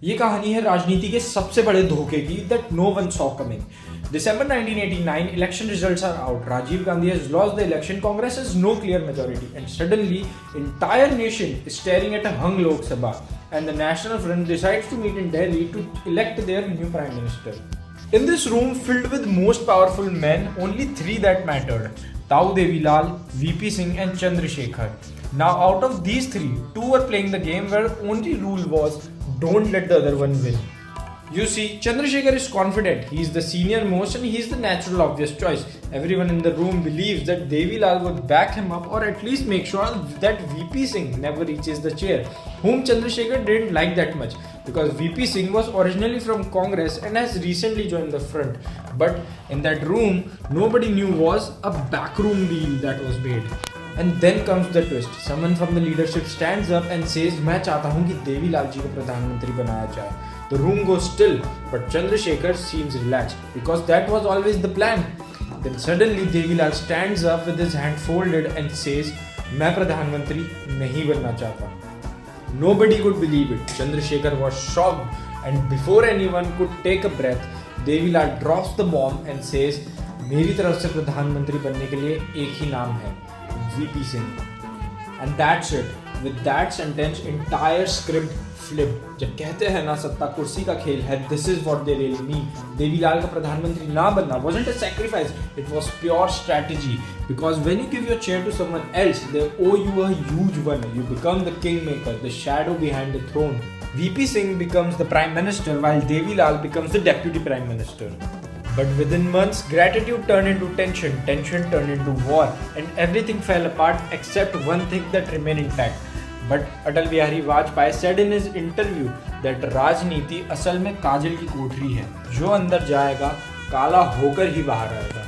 ये कहानी है राजनीति के सबसे बड़े धोखे की that no one saw coming. December 1989 election results are out. Rajiv Gandhi has lost the election. Congress has no clear majority, and suddenly entire nation is staring at a hung Lok Sabha, and the National Front decides to meet in Delhi to elect their new prime minister. In this room filled with most powerful men, only three that mattered: Tau Devilal, VP Singh, and Chandrasekhar. Now, out of these three, two were playing the game where only rule was don't let the other one win. You see, Chandrasekhar is confident, he is the senior most and he is the natural obvious choice. Everyone in the room believes that Devilal would back him up or at least make sure that VP Singh never reaches the chair, whom Chandrasekhar didn't like that much because VP Singh was originally from Congress and has recently joined the front. But in that room, nobody knew was a backroom deal that was made. And then comes the twist. Someone from the leadership stands up and says, मैं चाहता हूँ कि देवीलाल जी को प्रधानमंत्री बनाया जाए. The room goes still, but Chandrasekhar seems relaxed because that was always the plan. Then suddenly Devilal stands up with his hand folded and says, मैं प्रधानमंत्री नहीं बनना चाहता. Nobody could believe it. Chandrasekhar was shocked, and before anyone could take a breath, Devilal drops the bomb and says, मेरी तरफ से प्रधानमंत्री बनने के लिए एक ही नाम है, VP Singh. And that's it. With that sentence, entire script flipped. जब कहते हैं ना सत्ता कुर्सी का खेल है, this is what they really mean. Devilal का प्रधानमंत्री ना बनना wasn't a sacrifice. It was pure strategy. Because when you give your chair to someone else, they owe you a huge one. You become the kingmaker, the shadow behind the throne. VP Singh becomes the prime minister while Devilal becomes the deputy prime minister. But within months, gratitude turned into tension, tension turned into war, and everything fell apart except one thing that remained intact. But Atal Bihari Vajpayee said in his interview that राजनीति असल में काजल की कोठरी है, जो अंदर जाएगा काला होकर ही बाहर आएगा.